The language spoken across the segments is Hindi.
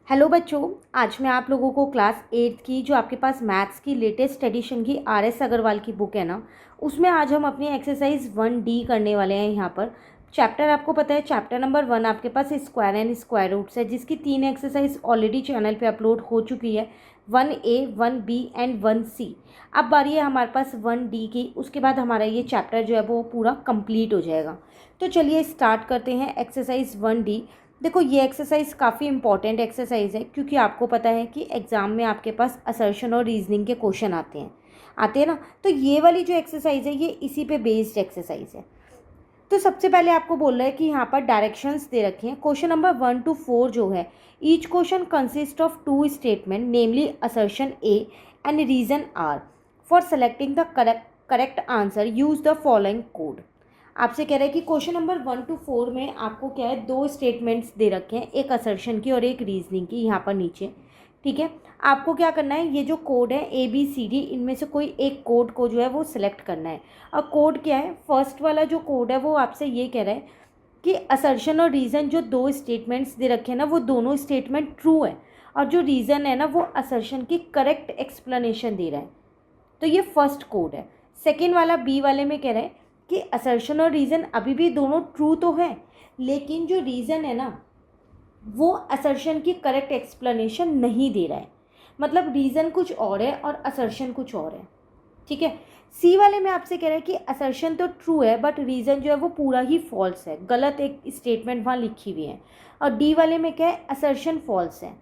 हेलो बच्चों, आज मैं आप लोगों को क्लास 8 की जो आपके पास मैथ्स की लेटेस्ट एडिशन की आर.एस. अग्रवाल की बुक है ना, उसमें आज हम अपनी एक्सरसाइज 1D करने वाले हैं। यहाँ पर चैप्टर आपको पता है, चैप्टर नंबर 1 आपके पास स्क्वायर एंड स्क्वायर रूट्स है, जिसकी 3 एक्सरसाइज ऑलरेडी चैनल पे अपलोड हो चुकी है, 1A, 1B एंड 1C। अब बारी है हमारे पास 1D की। उसके बाद हमारा ये चैप्टर जो है वो पूरा कंप्लीट हो जाएगा। तो चलिए स्टार्ट करते हैं एक्सरसाइज 1D। देखो, ये एक्सरसाइज काफ़ी इंपॉर्टेंट एक्सरसाइज है, क्योंकि आपको पता है कि एग्ज़ाम में आपके पास असर्शन और रीजनिंग के क्वेश्चन आते हैं ना। तो ये वाली जो एक्सरसाइज है ये इसी पे बेस्ड एक्सरसाइज है। तो सबसे पहले आपको बोल रहा है कि यहाँ पर डायरेक्शंस दे रखे हैं। क्वेश्चन नंबर 1 to 4 जो है, each question consist of 2 statement, namely assertion A and reason R. For selecting the correct answer use the following code. आपसे कह रहा है कि क्वेश्चन नंबर 1 to 4 में आपको क्या है, 2 स्टेटमेंट्स दे रखे हैं, एक असर्शन की और एक रीजनिंग की, यहाँ पर नीचे। ठीक है, आपको क्या करना है, ये जो कोड है ABCD, इनमें से कोई एक कोड को जो है वो सिलेक्ट करना है। और कोड क्या है, फर्स्ट वाला जो कोड है वो आपसे ये कह रहा है कि असर्शन और रीज़न जो 2 स्टेटमेंट्स दे रखे हैं ना, वो दोनों स्टेटमेंट ट्रू है, और जो रीज़न है ना वो असर्शन की करेक्ट एक्सप्लेनेशन दे रहा है। तो ये फर्स्ट कोड है। सेकेंड वाला B वाले में कह रहा है कि असर्शन और रीज़न अभी भी दोनों ट्रू तो है, लेकिन जो रीज़न है ना वो असर्शन की करेक्ट एक्सप्लेनेशन नहीं दे रहा है। मतलब रीज़न कुछ और है और असर्शन कुछ और है। ठीक है, सी वाले में आपसे कह रहा है कि असर्शन तो ट्रू है बट रीज़न जो है वो पूरा ही फॉल्स है, गलत एक स्टेटमेंट वहाँ लिखी हुई है। और डी वाले में क्या है, असर्शन फॉल्स है।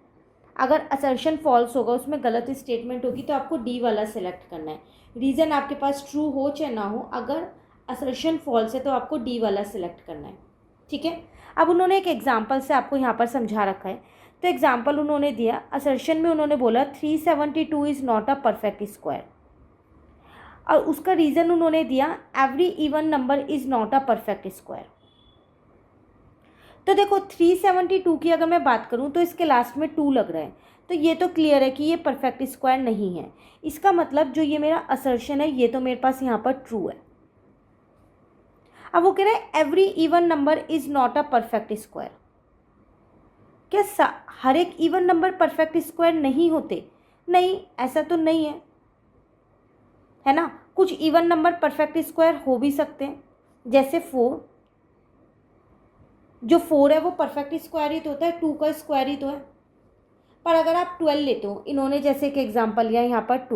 अगर असर्शन फॉल्स होगा, उसमें गलत स्टेटमेंट होगी, तो आपको डी वाला सेलेक्ट करना है। रीज़न आपके पास ट्रू हो चाहे ना हो, अगर असर्शन फॉल्स है तो आपको डी वाला सेलेक्ट करना है। ठीक है, अब उन्होंने एक एग्जांपल से आपको यहाँ पर समझा रखा है। तो एग्जांपल उन्होंने दिया, असर्शन में उन्होंने बोला 372 is not a perfect square, और उसका रीज़न उन्होंने दिया every even number is not a perfect square. तो देखो, 372 की अगर मैं बात करूँ तो इसके लास्ट में 2 लग रहा है, तो ये तो क्लियर है कि ये परफेक्ट स्क्वायर नहीं है। इसका मतलब जो ये मेरा असर्शन है ये तो मेरे पास यहाँ पर ट्रू है। अब वो कह रहा है every even number is not a perfect square. क्या हर एक इवन नंबर परफेक्ट स्क्वायर नहीं होते? नहीं, ऐसा तो नहीं है ना। कुछ इवन नंबर परफेक्ट स्क्वायर हो भी सकते हैं, जैसे 4। जो 4 है वो परफेक्ट स्क्वायर ही तो होता है, 2 का स्क्वायर ही तो है। पर अगर आप 12 लेते हो, इन्होंने जैसे एक एग्जाम्पल लिया यहाँ पर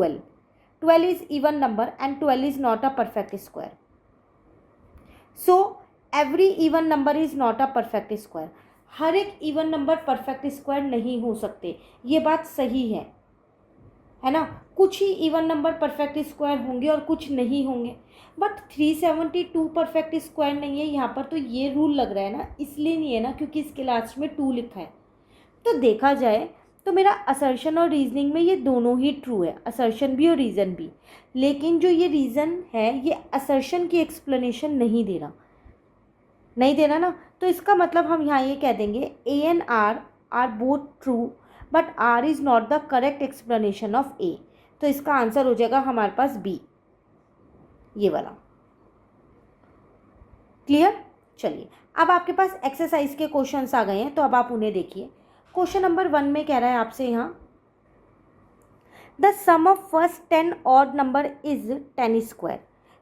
12 is even number and 12 is not a perfect square. So every even number is not a perfect square. हर एक इवन नंबर परफेक्ट स्क्वायर नहीं हो सकते, ये बात सही है ना। कुछ ही इवन नंबर परफेक्ट स्क्वायर होंगे और कुछ नहीं होंगे, बट 372 परफेक्ट स्क्वायर नहीं है यहाँ पर। तो ये रूल लग रहा है ना, इसलिए नहीं है ना क्योंकि इसके लास्ट में 2 लिखा है। तो देखा जाए तो मेरा असर्शन और रीजनिंग में ये दोनों ही ट्रू है, असर्शन भी और रीज़न भी। लेकिन जो ये रीज़न है ये असर्शन की एक्सप्लेनेशन नहीं दे रहा ना। तो इसका मतलब हम यहाँ ये कह देंगे A and R both true but R is not the correct explanation of A. तो इसका आंसर हो जाएगा हमारे पास बी, ये वाला। क्लियर? चलिए, अब आपके पास एक्सरसाइज के क्वेश्चंस आ गए हैं, तो अब आप उन्हें देखिए। क्वेश्चन नंबर 1 में कह रहा है आपसे यहाँ, the sum of first 10 odd number is 10 square.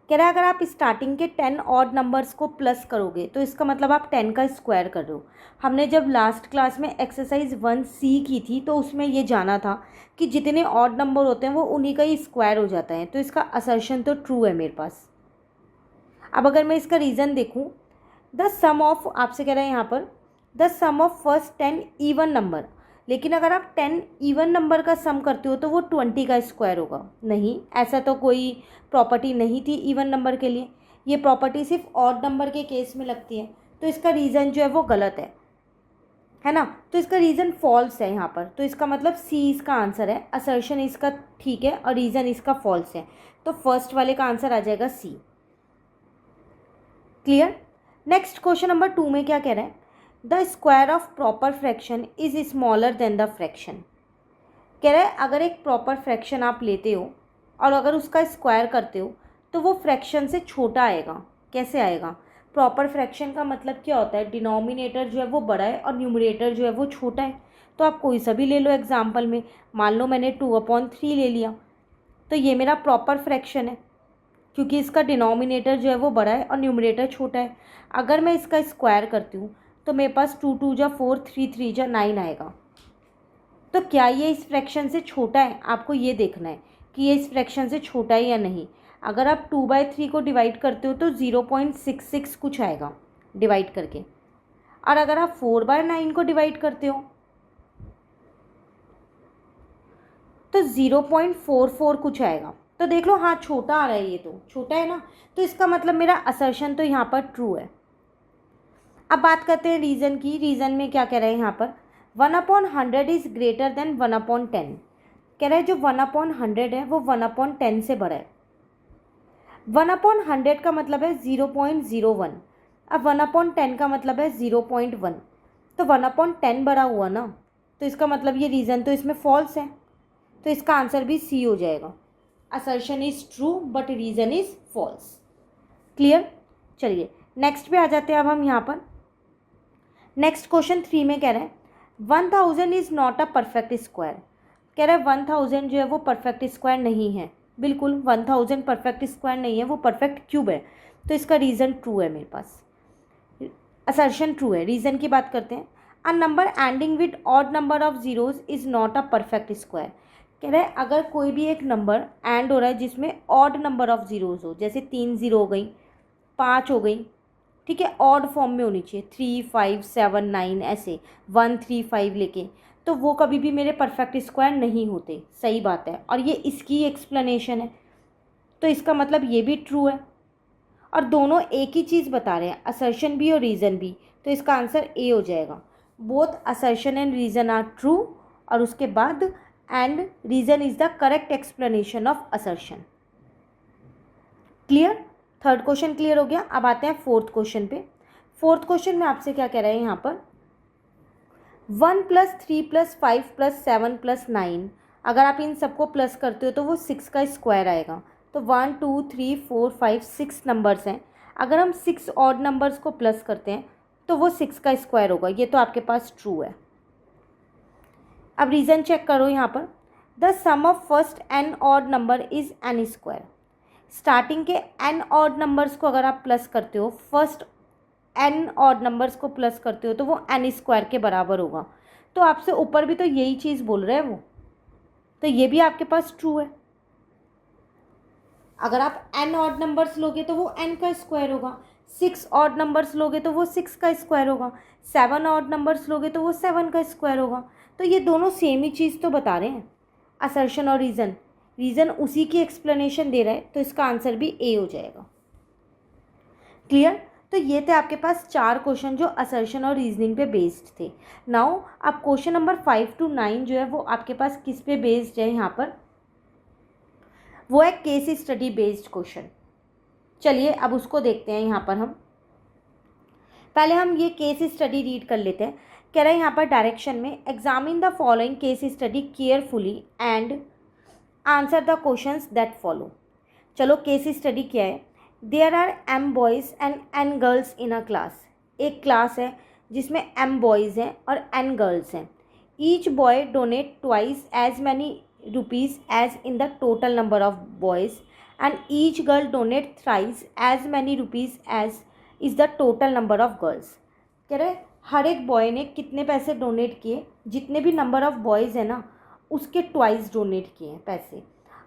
कह रहा है अगर आप स्टार्टिंग के 10 ऑड नंबर्स को प्लस करोगे तो इसका मतलब आप 10 का स्क्वायर कर रहे हो। हमने जब लास्ट क्लास में एक्सरसाइज 1C की थी तो उसमें ये जाना था कि जितने ऑड नंबर होते हैं वो उन्हीं का ही स्क्वायर हो जाता है। तो इसका असर्शन तो ट्रू है मेरे पास। अब अगर मैं इसका रीज़न देखूँ, द सम ऑफ, आपसे कह रहा है यहाँ पर the sum of first 10 even number. लेकिन अगर आप 10 इवन नंबर का सम करते हो तो वो 20 का स्क्वायर होगा। नहीं, ऐसा तो कोई प्रॉपर्टी नहीं थी इवन नंबर के लिए, ये प्रॉपर्टी सिर्फ ऑड नंबर के केस में लगती है। तो इसका रीज़न जो है वो गलत है ना। तो इसका रीज़न फॉल्स है यहाँ पर। तो इसका मतलब सी इसका आंसर है, असर्शन इसका ठीक है और रीज़न इसका फॉल्स है। तो फर्स्ट वाले का आंसर आ जाएगा सी। क्लियर? नेक्स्ट क्वेश्चन नंबर 2 में क्या कह रहा है, the square of proper fraction is smaller than the fraction. कह रहा है अगर एक प्रॉपर फ्रैक्शन आप लेते हो और अगर उसका स्क्वायर करते हो तो वो फ्रैक्शन से छोटा आएगा। कैसे आएगा? प्रॉपर फ्रैक्शन का मतलब क्या होता है, डिनोमिनेटर जो है वो बड़ा है और न्यूमरेटर जो है वो छोटा है। तो आप कोई सा भी ले लो एग्जाम्पल में। मान लो मैंने 2/3 ले लिया, तो ये मेरा प्रॉपर फ्रैक्शन है क्योंकि इसका डिनोमिनेटर जो है वो बड़ा है और न्यूमरेटर छोटा है। अगर मैं इसका स्क्वायर करती हूँ तो मेरे पास 2 2 जा 4, 3 3 जा 9 आएगा। तो क्या ये इस फ्रैक्शन से छोटा है? आपको ये देखना है कि ये इस फ्रैक्शन से छोटा है या नहीं। अगर आप 2/3 को डिवाइड करते हो तो 0.66 कुछ आएगा डिवाइड करके, और अगर आप 4/9 को डिवाइड करते हो तो 0.44 कुछ आएगा। तो देख लो, हाँ छोटा आ रहा है, ये तो छोटा है ना, तो इसका मतलब मेरा असर्शन तो यहाँ पर ट्रू है। अब बात करते हैं रीज़न की। रीज़न में क्या कह रहे हैं यहाँ पर, 1/100 इज़ ग्रेटर देन 1/10। कह रहा है जो 1/100 है वो 1/10 से बड़ा है। 1/100 का मतलब है 0.01, अब 1/10 का मतलब है 0.1, तो 1/10 बड़ा हुआ ना, तो इसका मतलब ये रीज़न तो इसमें फॉल्स है, तो इसका आंसर भी सी हो जाएगा। Assertion is true but reason is false. Clear? चलिए नेक्स्ट पे आ जाते हैं अब हम यहाँ पर। नेक्स्ट क्वेश्चन 3 में कह रहे हैं 1000 is not a perfect square. कह रहा है 1000 जो है वो परफेक्ट स्क्वायर नहीं है। बिल्कुल 1000 परफेक्ट स्क्वायर नहीं है, वो परफेक्ट क्यूब है, तो इसका रीज़न ट्रू है मेरे पास, असर्शन ट्रू है। रीज़न की बात करते हैं, a number ending with odd number of zeros is not a perfect square. कह रहा है अगर कोई भी एक नंबर एंड हो रहा है जिसमें ऑड नंबर ऑफ ज़ीरोज़ हो, जैसे 3 ज़ीरो हो गई, 5 हो गई, ठीक है, ऑड फॉर्म में होनी चाहिए, 3 5 7 9 ऐसे 1 3 5 लेके, तो वो कभी भी मेरे परफेक्ट स्क्वायर नहीं होते। सही बात है, और ये इसकी एक्सप्लेनेशन है, तो इसका मतलब ये भी ट्रू है, और दोनों एक ही चीज़ बता रहे हैं, असर्शन भी और रीज़न भी, तो इसका आंसर ए हो जाएगा। Both assertion and reason are true, और उसके बाद and reason is the correct explanation of assertion. Clear? Third question clear हो गया। अब आते हैं फोर्थ क्वेश्चन पे। फोर्थ क्वेश्चन में आपसे क्या कह रहे हैं यहाँ पर, 1 + 3 + 5 + 7 + 9, अगर आप इन सबको प्लस करते हो तो वो 6 का स्क्वायर आएगा। तो 1 2 3 4 5 6 नंबर्स हैं, अगर हम 6 ऑड नंबर्स को प्लस करते हैं तो वो 6 का स्क्वायर होगा। ये तो आपके पास ट्रू है। अब रीज़न चेक करो यहाँ पर, the sum of first n odd number is n square. Starting के n ऑड नंबर्स को अगर आप प्लस करते हो, फर्स्ट n ऑड नंबर्स को प्लस करते हो, तो वो n स्क्वायर के बराबर होगा। तो आपसे ऊपर भी तो यही चीज़ बोल रहा है वो, तो ये भी आपके पास ट्रू है। अगर आप n ऑड नंबर्स लोगे तो वो n का स्क्वायर होगा, 6 ऑड नंबर्स लोगे तो वो 6 का स्क्वायर होगा, 7 ऑड नंबर्स लोगे तो वो 7 का स्क्वायर होगा। तो ये दोनों सेम ही चीज़ तो बता रहे हैं, असर्शन और रीज़न। रीज़न उसी की एक्सप्लेनेशन दे रहा है, तो इसका आंसर भी ए हो जाएगा। क्लियर? तो ये थे आपके पास 4 क्वेश्चन जो असर्शन और रीजनिंग पे बेस्ड थे। नाउ अब क्वेश्चन नंबर 5 to 9 जो है वो आपके पास किस पे बेस्ड है यहाँ पर, वो है केस स्टडी बेस्ड क्वेश्चन। चलिए अब उसको देखते हैं। यहाँ पर हम पहले हम ये केस स्टडी रीड कर लेते हैं। कह रहा है यहाँ पर डायरेक्शन में, examine the following case study carefully and answer the questions that follow. चलो केस स्टडी क्या है, there are m boys and n girls in a class. एक क्लास है जिसमें m बॉयज़ हैं और n गर्ल्स हैं। Each boy donate twice as many rupees as in the total number of boys and each girl donate thrice as many rupees as is the total number of girls. कह रहे हर एक बॉय ने कितने पैसे डोनेट किए, जितने भी नंबर ऑफ़ बॉयज़ हैं ना उसके ट्वाइस डोनेट किए हैं पैसे,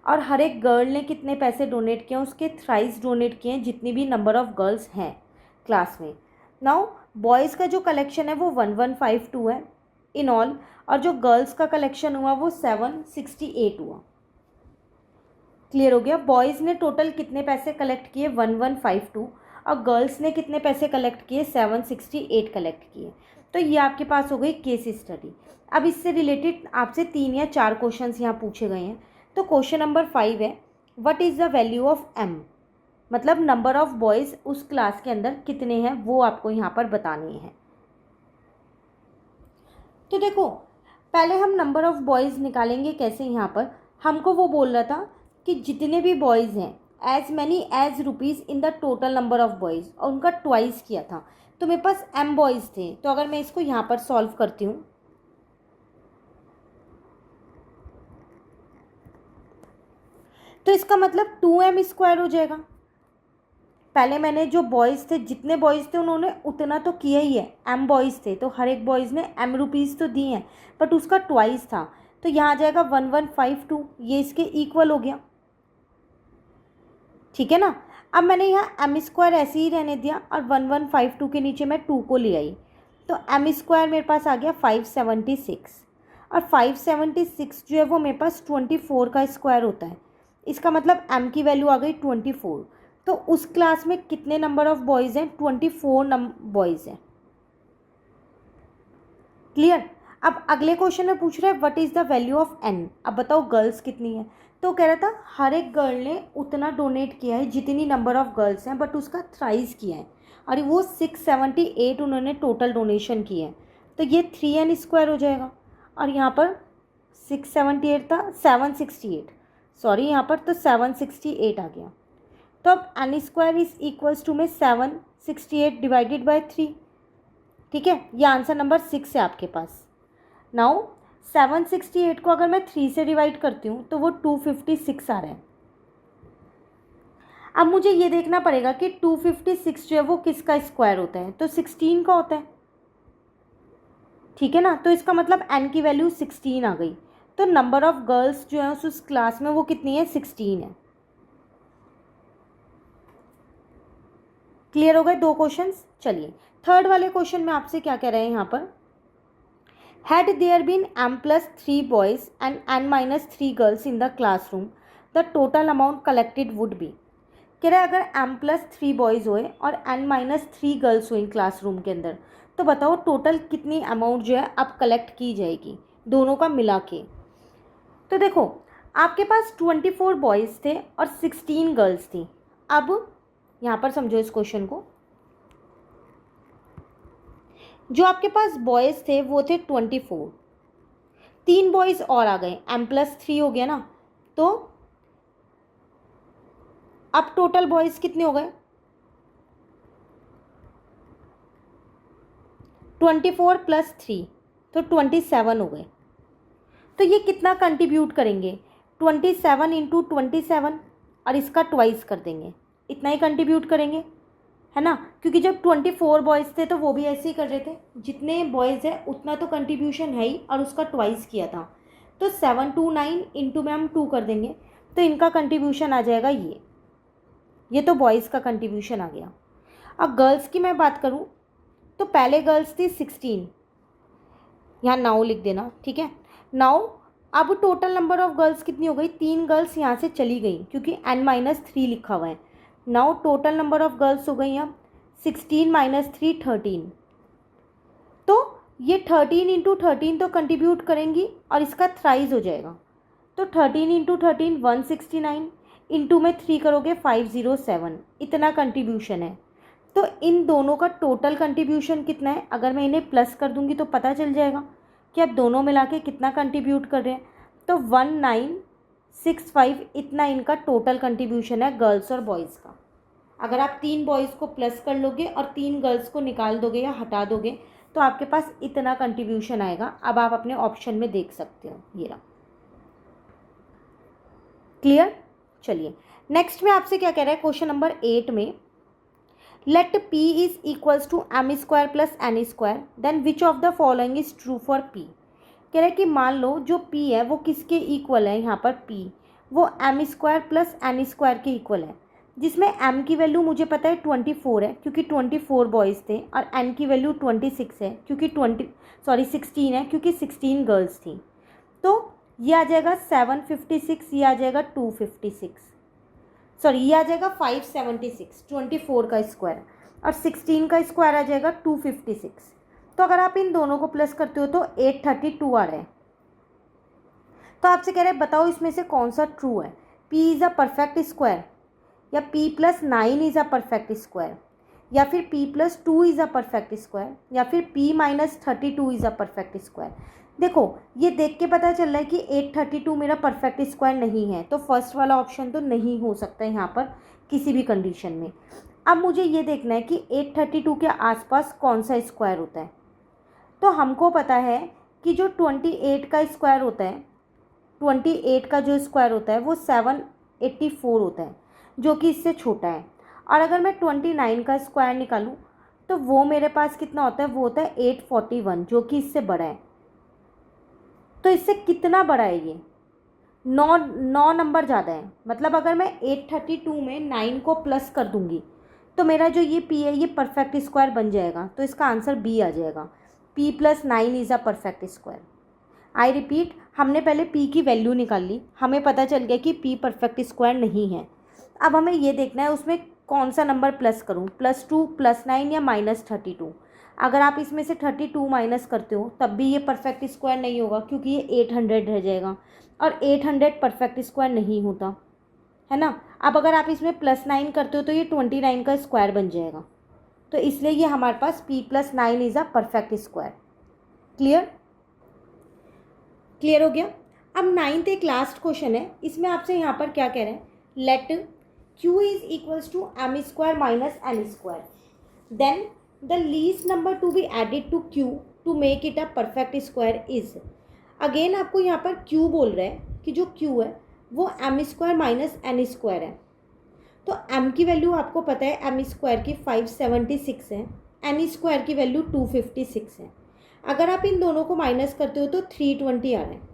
और हर एक गर्ल ने कितने पैसे डोनेट किए हैं, उसके थ्राइस डोनेट किए हैं जितनी भी नंबर ऑफ़ गर्ल्स हैं क्लास में। नाउ बॉयज़ का जो कलेक्शन है वो 1152 है इन ऑल, और जो गर्ल्स का कलेक्शन हुआ वो 768 हुआ। क्लियर हो गया? बॉयज़ ने टोटल कितने पैसे कलेक्ट किए, 1152, और गर्ल्स ने कितने पैसे कलेक्ट किए, 768 कलेक्ट किए। तो ये आपके पास हो गई केस स्टडी। अब इससे रिलेटेड आपसे 3 या 4 क्वेश्चंस यहाँ पूछे गए हैं। तो क्वेश्चन नंबर 5 है, what is the value of m, मतलब नंबर ऑफ़ बॉयज़ उस क्लास के अंदर कितने हैं वो आपको यहाँ पर बताने हैं। तो देखो पहले हम नंबर ऑफ़ बॉयज़ निकालेंगे कैसे। यहाँ पर हमको वो बोल रहा था कि जितने भी बॉयज़ हैं as many as rupees in the total number of boys, और उनका ट्वाइस किया था। तो मेरे पास m बॉयज़ थे, तो अगर मैं इसको यहाँ पर सॉल्व करती हूँ तो इसका मतलब 2m² हो जाएगा। पहले मैंने जो बॉयज़ थे, जितने बॉयज़ थे उन्होंने उतना तो किया ही है, m बॉयज़ थे तो हर एक बॉयज़ ने m रुपीज़ तो दिए हैं, बट उसका ट्वाइस था, तो यहाँ आ जाएगा 1152, ये इसके इक्वल हो गया। ठीक है ना। अब मैंने यहाँ m² ऐसे ही रहने दिया और 1152 के नीचे मैं 2 को ले आई, तो m² मेरे पास आ गया 576, और 576 जो है वो मेरे पास 24 का स्क्वायर होता है। इसका मतलब m की वैल्यू आ गई 24। तो उस क्लास में कितने नंबर ऑफ़ बॉयज़ हैं? 24 बॉयज़ हैं। क्लियर। अब अगले क्वेश्चन में पूछ रहा है what is the value of n। अब बताओ गर्ल्स कितनी है, तो कह रहा था हर एक गर्ल ने उतना डोनेट किया है जितनी नंबर ऑफ़ गर्ल्स हैं, बट उसका थ्राइस किया है, और वो 678 उन्होंने टोटल डोनेशन की है, तो ये 3n² हो जाएगा। और यहाँ पर 678 था, 768, सॉरी यहाँ पर तो 768 आ गया। तो अब n² इज इक्वल्स टू में 768 डिवाइडेड बाय 3। ठीक है, ये आंसर नंबर 6 है आपके पास। नाउ 768 को अगर मैं 3 से डिवाइड करती हूँ तो वो 256 आ रहा है। अब मुझे ये देखना पड़ेगा कि 256 जो है वो किसका स्क्वायर होता है, तो 16 का होता है। ठीक है ना, तो इसका मतलब n की वैल्यू 16 आ गई, तो नंबर ऑफ़ गर्ल्स जो है उस क्लास में वो कितनी है? 16 है। क्लियर हो गए 2 क्वेश्चंस। चलिए थर्ड वाले क्वेश्चन में आपसे क्या कह रहे हैं यहाँ पर, had there been m+3 boys and n-3 girls in the classroom the total amount collected would be. कह रहा है अगर m+3 बॉयज़ हुए और n-3 गर्ल्स हुई क्लासरूम के अंदर, तो बताओ टोटल कितनी अमाउंट जो है अब कलेक्ट की जाएगी दोनों का मिला के। तो देखो आपके पास 24 बॉयज़ थे और 16 गर्ल्स थी। अब यहाँ पर समझो इस क्वेश्चन को, जो आपके पास बॉयज़ थे वो थे 24, 3 बॉयज़ और आ गए, m+3 हो गया ना, तो अब टोटल बॉयज़ कितने हो गए? 24 + 3 तो 27 हो गए। तो ये कितना कंट्रीब्यूट करेंगे? 27 × 27 और इसका ट्वाइस कर देंगे, इतना ही कंट्रीब्यूट करेंगे, है ना, क्योंकि जब 24 बॉयज़ थे तो वो भी ऐसे ही कर रहे थे, जितने बॉयज़ है उतना तो कंट्रीब्यूशन है ही, और उसका ट्वाइस किया था, तो 729 इंटू में हम 2 कर देंगे, तो इनका कंट्रीब्यूशन आ जाएगा ये तो बॉयज़ का कंट्रीब्यूशन आ गया। अब गर्ल्स की मैं बात करूँ तो पहले गर्ल्स थी 16, यहाँ नाउ लिख देना, ठीक है। नाउ अब टोटल नंबर ऑफ़ गर्ल्स कितनी हो गई? 3 गर्ल्स यहाँ से चली गई क्योंकि n-3 लिखा हुआ है। Now total number of girls हो गई अब 16 - 3 13, तो ये 13 × 13 तो कंट्रीब्यूट करेंगी और इसका थ्राइज हो जाएगा, तो 13 × 13 169, इंटू में 3 करोगे 507, इतना कंट्रीब्यूशन है। तो इन दोनों का टोटल कंट्रीब्यूशन कितना है? अगर मैं इन्हें प्लस कर दूंगी तो पता चल जाएगा कि अब दोनों मिला के कितना कंट्रीब्यूट कर रहे हैं, तो 1965 इतना इनका टोटल कंट्रीब्यूशन है गर्ल्स और बॉयज़ का। अगर आप 3 बॉयज़ को प्लस कर लोगे और 3 गर्ल्स को निकाल दोगे या हटा दोगे तो आपके पास इतना कंट्रीब्यूशन आएगा। अब आप अपने ऑप्शन में देख सकते हो, ये रहा। क्लियर। चलिए नेक्स्ट में आपसे क्या कह रहा है क्वेश्चन नंबर 8 में, let p is equals to m² + n², then which of the following is true for p। कह रहा है कि मान लो जो p है वो किसके इक्वल है, यहाँ पर p वो m² + n² के इक्वल है, जिसमें m की वैल्यू मुझे पता है 24 है क्योंकि 24 बॉयज़ थे, और n की वैल्यू 26 है क्योंकि 16 है क्योंकि 16 गर्ल्स थी। तो ये आ जाएगा 756, ये आ जाएगा 256, सॉरी ये आ जाएगा 576, 24 का स्क्वायर, और 16 का स्क्वायर आ जाएगा 256। तो अगर आप इन दोनों को प्लस करते हो तो 832 आ रहा है। तो आपसे कह रहे हैं बताओ इसमें से कौन सा ट्रू है, p is a perfect square, या p + 9 is a perfect square, या फिर p + 2 is a perfect square, या फिर p - 32 is a perfect square. देखो ये देख के पता चल रहा है कि 832 मेरा परफेक्ट स्क्वायर नहीं है, तो फर्स्ट वाला ऑप्शन तो नहीं हो सकता है यहाँ पर किसी भी कंडीशन में। अब मुझे ये देखना है कि 832 के आसपास कौन सा स्क्वायर होता है। तो हमको पता है कि जो 28 का स्क्वायर होता है, 28 का जो स्क्वायर होता है वो 7 84 होता है, जो कि इससे छोटा है। और अगर मैं 29 का स्क्वायर निकालूं तो वो मेरे पास कितना होता है, वो होता है 841, जो कि इससे बड़ा है। तो इससे कितना बड़ा है ये, 9 नंबर ज़्यादा है। मतलब अगर मैं 832 में 9 को प्लस कर दूंगी तो मेरा जो ये p है ये परफेक्ट स्क्वायर बन जाएगा। तो इसका आंसर b आ जाएगा। p + 9 is a perfect square. I repeat, हमने पहले p की वैल्यू निकाल ली, हमें पता चल गया कि p परफेक्ट स्क्वायर नहीं है। अब हमें ये देखना है उसमें कौन सा नंबर प्लस करूँ, +2, +9 या -32। अगर आप इसमें से 32 माइनस करते हो तब भी ये परफेक्ट स्क्वायर नहीं होगा, क्योंकि ये 800 रह जाएगा और 800 परफेक्ट स्क्वायर नहीं होता है ना। अब अगर आप इसमें +9 करते हो तो ये 29 का स्क्वायर बन जाएगा। तो इसलिए ये हमारे पास p + 9 is a perfect square. Clear हो गया। अब 9th एक लास्ट क्वेश्चन है, इसमें आपसे यहाँ पर क्या कह रहे हैं, let q is equals to m square minus n square, then the least number to be added to q to make it a perfect square is. Again आपको यहाँ पर q बोल रहा है कि जो q है वो m square minus n square है। तो m की वैल्यू आपको पता है m स्क्वायर की 576 है, n स्क्वायर की वैल्यू 256 है। अगर आप इन दोनों को माइनस करते हो तो 320 आ रहा है।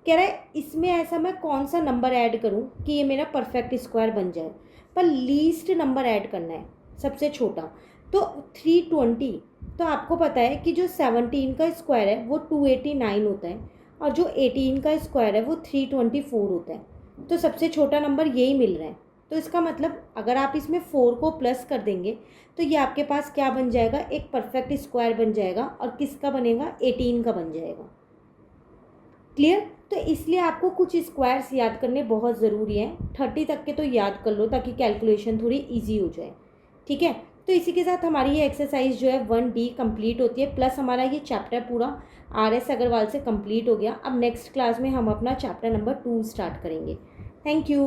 कह रहा है इसमें ऐसा मैं कौन सा नंबर ऐड करूं कि ये मेरा परफेक्ट स्क्वायर बन जाए, पर लीस्ट नंबर ऐड करना है, सबसे छोटा। तो 320, तो आपको पता है कि जो 17 का स्क्वायर है वो 289 होता है और जो 18 का स्क्वायर है वो 324 होता है। तो सबसे छोटा नंबर यही मिल रहा है। तो इसका मतलब अगर आप इसमें 4 को प्लस कर देंगे तो ये आपके पास क्या बन जाएगा, एक परफेक्ट स्क्वायर बन जाएगा। और किसका बनेगा, 18 का बन जाएगा। क्लियर। तो इसलिए आपको कुछ स्क्वायर्स याद करने बहुत ज़रूरी है। 30 तक के तो याद कर लो ताकि कैलकुलेशन थोड़ी इजी हो जाए। ठीक है, तो इसी के साथ हमारी ये एक्सरसाइज जो है 1D कंप्लीट होती है, प्लस हमारा ये चैप्टर पूरा RS अग्रवाल से कंप्लीट हो गया। अब नेक्स्ट क्लास में हम अपना चैप्टर नंबर 2 स्टार्ट करेंगे। Thank you.